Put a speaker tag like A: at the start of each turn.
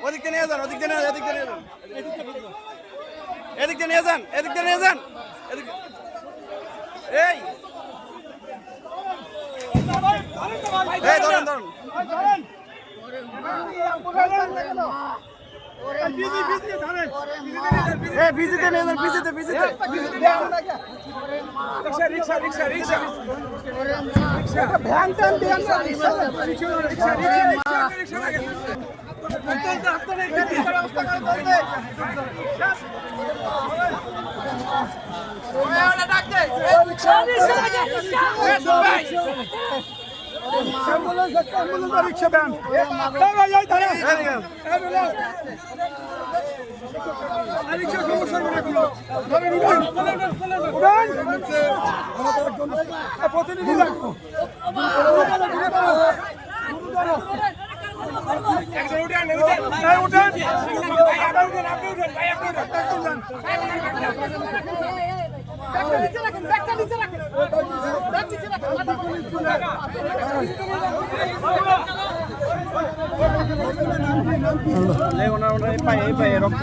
A: ওদিকে নিয়ে যান, ওদিকে নিয়ে যান, এদিকে নিয়ে যান, এদিকে নিয়ে যান, এই ধরেন ধরেন ভিজিতে নিয়ে যান, ভিজিতে রিক্সা রিক্সা রিক্সা ভ্যান ট্যান দিয়ে রিক্সা ভ্যান প্রতিনিধি পায়ে রক্ত